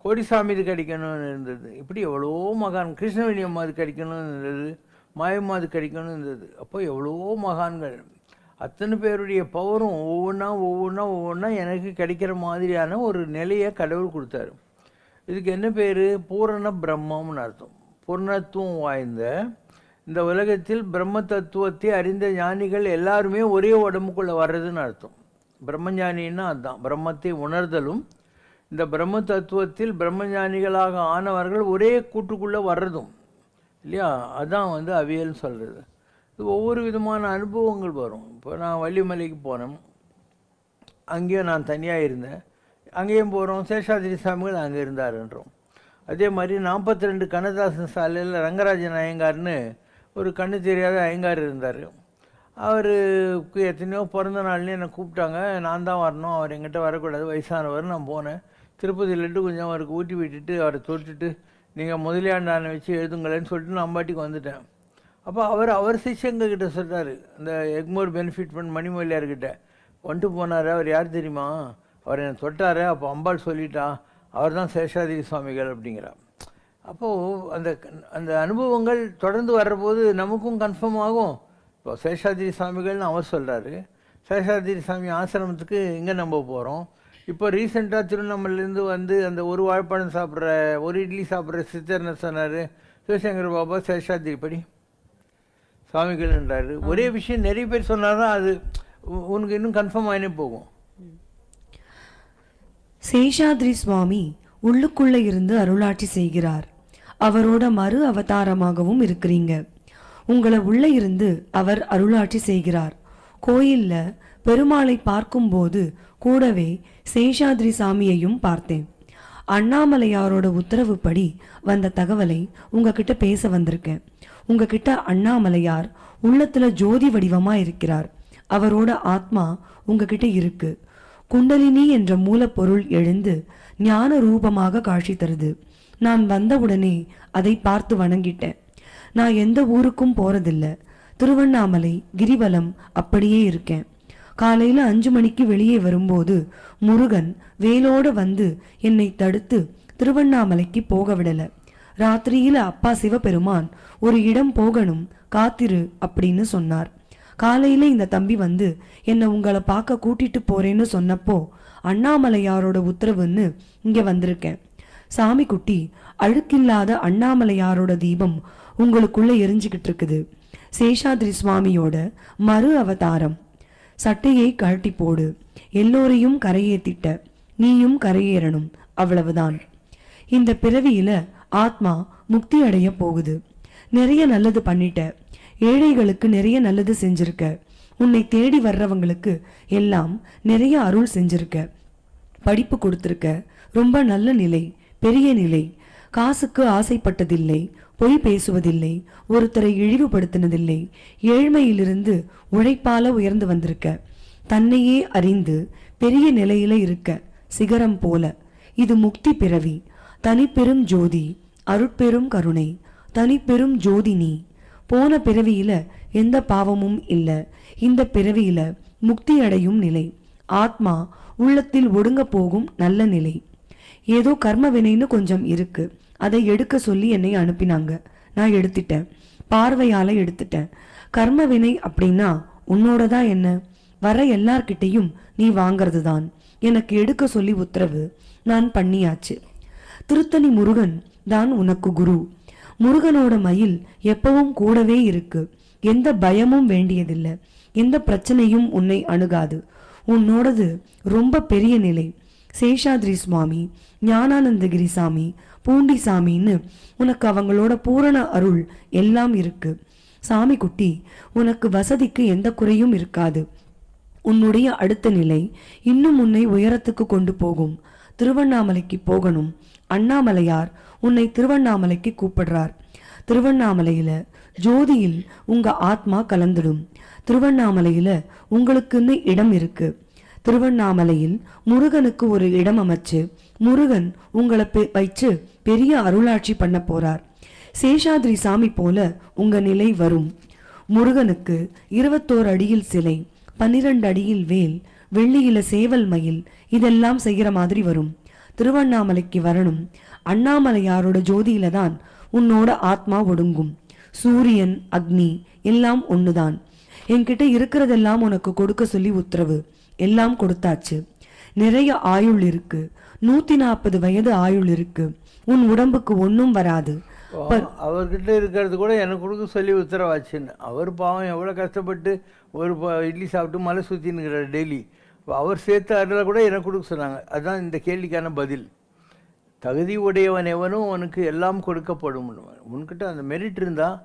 S3: கோடிசாமி இது கிடைக்கணும்னு இருந்தது. இப்படி எவ்வளோ மகான், கிருஷ்ணவேணி அம்மா இது கிடைக்கணும்னு இருந்தது, மாயம்மா இது கிடைக்கணும்னு இருந்தது. அப்போ எவ்வளோ மகான்கள், அத்தனை பேருடைய பவரும் ஒவ்வொன்றா எனக்கு கிடைக்கிற மாதிரியான ஒரு நிலையை கடவுள் கொடுத்தாரு. இதுக்கு என்ன பேர்? பூரண பிரம்மம்னு அர்த்தம். பூர்ணத்துவம் வாய்ந்த இந்த உலகத்தில் பிரம்ம தத்துவத்தை அறிந்த ஞானிகள் எல்லாருமே ஒரே உடம்புக்குள்ளே வர்றதுன்னு அர்த்தம். பிரம்மஞானின்னா அதுதான், பிரம்மத்தை உணர்தலும் இந்த பிரம்ம தத்துவத்தில் பிரம்மஞானிகளாக ஆனவர்கள் ஒரே கூட்டுக்குள்ளே வர்றதும் இல்லையா, அதுதான் அவியல்னு சொல்கிறது. இது ஒவ்வொரு விதமான அனுபவங்கள் வரும். இப்போ நான் வள்ளிமலைக்கு போனேன், அங்கேயும் நான் தனியாக இருந்தேன். அங்கேயும் போகிறோம், சேஷாதிரி சாமிகள் அங்கே இருந்தாருன்றோம். அதே மாதிரி 42 கண்ணதாசன் சாலையில் ரங்கராஜன் ஐயங்கார்னு ஒரு கண்ணு தெரியாத ஐயங்கார் இருந்தார். அவருக்கு எத்தனையோ பிறந்த நாள்னு என்னை கூப்பிட்டாங்க. நான் தான் வரணும், அவர் எங்கிட்ட வரக்கூடாது, வயசானவர். நான் போனேன். திருப்பதி லட்டு கொஞ்சம் அவருக்கு ஊட்டி விட்டுட்டு அவரை தொட்டுட்டு நீங்கள் முதலியாண்டானை வச்சு எழுதுங்களேன்னு சொல்லிட்டு நான் பாட்டிக்கு வந்துட்டேன். அப்போ அவர் சிஷ்யங்கக்கிட்ட சொல்கிறார், இந்த எக்மோர் பெனிஃபிட் ஃபண்ட் மணிமொழியார்கிட்ட வந்துட்டு போனார். அவர் யார் தெரியுமா? அவர் என்னை தொட்டார். அப்போ அம்பாள் சொல்லிட்டா அவர் தான் சேஷாதிரி சுவாமிகள் அப்படிங்கிறார். அப்போது அந்த அனுபவங்கள் தொடர்ந்து வர்றபோது நமக்கும் கன்ஃபார்ம் ஆகும். இப்போ சேஷாதிரி சுவாமிகள்னு அவர் சொல்கிறாரு, சேஷாதிரி சுவாமி ஆசிரமத்துக்கு இங்கே நம்ம போகிறோம். இப்போ ரீசெண்டாக திருவண்ணாமலையிலேருந்து அந்த ஒரு வாழைப்பழம் சாப்பிட்ற, ஒரு இட்லி சாப்பிட்ற சித்தர்னு சொன்னார். சிவசங்கர் பாபா சேஷாதிரி படி சுவாமிகள்ன்றாரு. ஒரே விஷயம் நிறைய பேர் சொன்னால் தான் அது உனக்கு இன்னும் கன்ஃபார்ம் ஆகினே போகும்.
S2: சேஷாத்ரி சுவாமி உள்ளுக்குள்ளே இருந்து அருளாட்சி செய்கிறார். அவரோட மறு அவதாரமாகவும் இருக்கிறீங்க. உங்களை உள்ள இருந்து அவர் அருளாட்சி செய்கிறார். கோயில்ல பெருமாளை பார்க்கும்போது கூடவே சேஷாத்ரி சாமியையும் பார்த்தேன். அண்ணாமலையாரோட உத்தரவுப்படி வந்த தகவலை உங்ககிட்ட பேச வந்திருக்கேன். உங்ககிட்ட அண்ணாமலையார் உள்ளத்துல ஜோதி வடிவமா இருக்கிறார். அவரோட ஆத்மா உங்ககிட்ட இருக்கு. குண்டலினி என்ற மூலப்பொருள் எழுந்து ஞான ரூபமாக காட்சி தருது. நான் வந்தவுடனே அதை பார்த்து வணங்கிட்டேன். நான் எந்த ஊருக்கும் போறதில்ல. திருவண்ணாமலை கிரிவலம் அப்படியே இருக்கேன். காலையில 5 மணிக்கு வெளியே வரும்போது முருகன் வேலோட வந்து என்னை தடுத்து திருவண்ணாமலைக்கு போக விடல. ராத்திரியில அப்பா சிவபெருமான் ஒரு இடம் போகணும், காத்திரு அப்படின்னு சொன்னார். காலையில இந்த தம்பி வந்து என்னை உங்களை பார்க்க கூட்டிட்டு போறேன்னு சொன்னப்போ அண்ணாமலையாரோட உத்தரவுன்னு இங்க வந்திருக்கேன். சாமி குட்டி, அழுக்கில்லாத அண்ணாமலையாரோட தீபம் உங்களுக்குள்ள எரிஞ்சுக்கிட்டு இருக்குது. சேஷாத்ரி சுவாமியோட மறு அவதாரம். சட்டையை கழட்டி போடு. எல்லோரையும் கரையேத்திட்ட, நீயும் கரையேறணும், அவ்வளவுதான். இந்த பிறவியில ஆத்மா முக்தி அடைய போகுது. நிறைய நல்லது பண்ணிட்ட. ஏழைகளுக்கு நிறைய நல்லது செஞ்சிருக்க. உன்னை தேடி வர்றவங்களுக்கு எல்லாம் நிறைய அருள் செஞ்சிருக்க. படிப்பு கொடுத்திருக்க. ரொம்ப நல்ல நிலை, பெரிய நிலை. காசுக்கு ஆசைப்பட்டதில்லை, பொய் பேசுவதில்லை, ஒருத்தரை இழிவுபடுத்தினதில்லை. ஏழ்மையிலிருந்து உழைப்பால உயர்ந்து வந்திருக்க. தன்னையே அறிந்து பெரிய நிலையில இருக்க, சிகரம் போல. இது முக்தி பிறவி. தனிப்பெரும் ஜோதி, அருட்பெரும் கருணை, தனிப்பெரும் ஜோதி நீ. போன பிறவியில எந்த பாவமும் இல்ல. இந்த பிறவியில முக்தி அடையும் நிலை. ஆத்மா உள்ளத்தில் ஒடுங்க போகும் நல்ல நிலை. ஏதோ கர்ம வினைன்னு கொஞ்சம் இருக்கு, அதை எடுக்க சொல்லி என்னை அனுப்பினாங்க. நான் எடுத்துட்டேன், பார்வையால எடுத்துட்டேன். கர்ம வினை அப்படின்னா உன்னோடதா என்ன? வர எல்லார்கிட்டையும் நீ வாங்கிறது தான். எனக்கு எடுக்க சொல்லி உத்தரவு, நான் பண்ணியாச்சு. திருத்தணி முருகன் தான் உனக்கு குரு. முருகனோட மயில் எப்பவும் கூடவே இருக்கு. எந்த பயமும் வேண்டியதில்லை. எந்த பிரச்சனையும் உன்னை அணுகாது. உன்னோடது ரொம்ப பெரிய நிலை. சேஷாத்ரி சுவாமி, ஞானானந்தகிரி சாமி, பூண்டி சாமின்னு உனக்கு அவங்களோட பூரண அருள் எல்லாம் இருக்கு. சாமி குட்டி, உனக்கு வசதிக்கு எந்த குறையும் இருக்காது. உன்னுடைய அடுத்த நிலை இன்னும் உன்னை உயரத்துக்கு கொண்டு போகும். திருவண்ணாமலைக்கு போகணும். அண்ணாமலையார் உன்னை திருவண்ணாமலைக்கு கூப்பிடுறார். திருவண்ணாமலையில ஜோதியில் உங்க ஆத்மா கலந்துடும். திருவண்ணாமலையில உங்களுக்குன்னு இடம் இருக்கு. திருவண்ணாமலையில் முருகனுக்கு ஒரு இடம் அமைச்சு முருகன் உங்களை வச்சு பெரிய அருளாட்சி பண்ண போறார். சேஷாத்ரி சாமி போல உங்க நிலை வரும். முருகனுக்கு 21 அடியில் சிலை, 12 அடியில் வேல், வெள்ளியில சேவல் மயில், இதெல்லாம் செய்யற மாதிரி வரும். திருவண்ணாமலைக்கு வரணும். அண்ணாமலையாரோட ஜோதியில தான் உன்னோட ஆத்மா ஒடுங்கும். சூரியன், அக்னி எல்லாம் ஒண்ணுதான். என்கிட்ட இருக்கிறதெல்லாம் உனக்கு கொடுக்க சொல்லி உத்தரவு. எல்லாம் கொடுத்தாச்சு. நிறைய ஆயுள் இருக்கு. 140 வயது ஆயுள் இருக்கு. உன் உடம்புக்கு ஒன்றும் வராது.
S3: அவர்கிட்ட இருக்கிறது கூட எனக்கு கொடுக்க சொல்லி உத்தரவாச்சுன்னு. அவர் பாவம் எவ்வளோ கஷ்டப்பட்டு ஒரு இட்லி சாப்பிட்டு மலை சுற்றினுங்கிறார் டெய்லி. அவர் சேர்த்து அதில் கூட எனக்கு கொடுக்க சொன்னாங்க. அதுதான் இந்த கேள்விக்கான பதில். தகுதி உடையவன் எவனும் அவனுக்கு எல்லாம் கொடுக்கப்படும். உன்கிட்ட அந்த மெரிட் இருந்தால்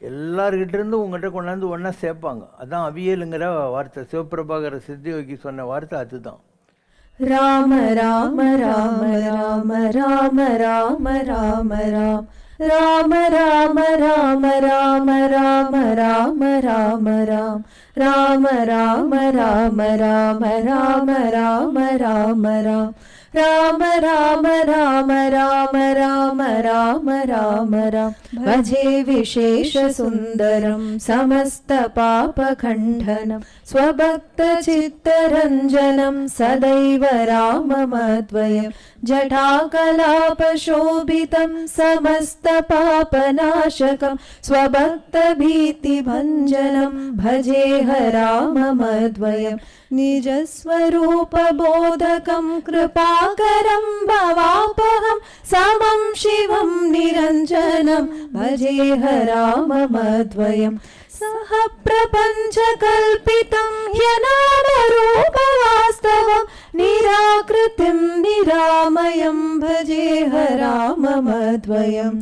S3: எல்லார்கிட்ட இருந்து உங்கள்கிட்ட கொண்டாந்து ஒன்றா சேர்ப்பாங்க. அதான் அவியலுங்கிற வார்த்தை. சிவபிரபாகர சித்தியோகி சொன்ன வார்த்தை அதுதான்.
S4: ராம ராம ராம ராம ராம ராம ராம ராம் ராம ராம ராம ராம ராம ராம ராம ராம் ராம ராம ராம ராம ராம ராம ராம ராம் ராம ராம ராம ராம ராம ராம ராம ராம் भजे विशेष सुंदरम समस्त पाप खंडनम स्वभक्त चित्तरंजनम सदैव राममद्वयम जटाकलाप शोभितं समस्त पापनाशकम स्वभक्त भीति भंजनम भजेह राममद्वयम निज स्वरूप बोधकं कृपाकरं भवापहं समं शिवं निरंजनं भजेह राममद्वयं सह प्रपंच कल्पितं ह्यनामरूपवास्तवं निराकृतिं निरामयं भजेह राममद्वयं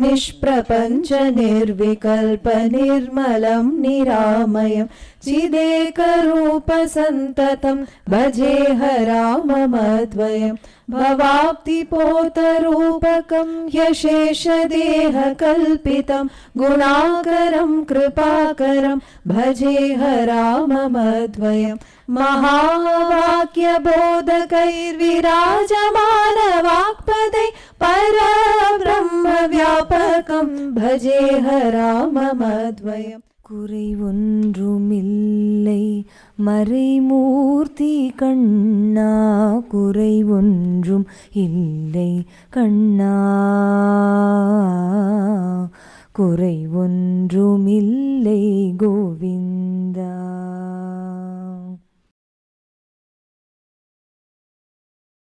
S4: निष्प्रपञ्च निर्विकल्प निर्मलं निरामयं चिदेकरूपसन्ततं भजेह राममद्वयम् भवाप्तिपोतरूपकं ह्यशेषदेहकल्पितं गुणाकरं कृपाकरं भजेह राममद्वयम् महावाक्यबोधकैर्विराजमानवाक्पदै परब्रह्मव्यापकं भजेह राममद्वयम्
S2: குறை ஒன்றுமில்லை மறைமூர்த்தி கண்ணா, குறை ஒன்றும் இல்லை கண்ணா, குறை ஒன்றுமில்லை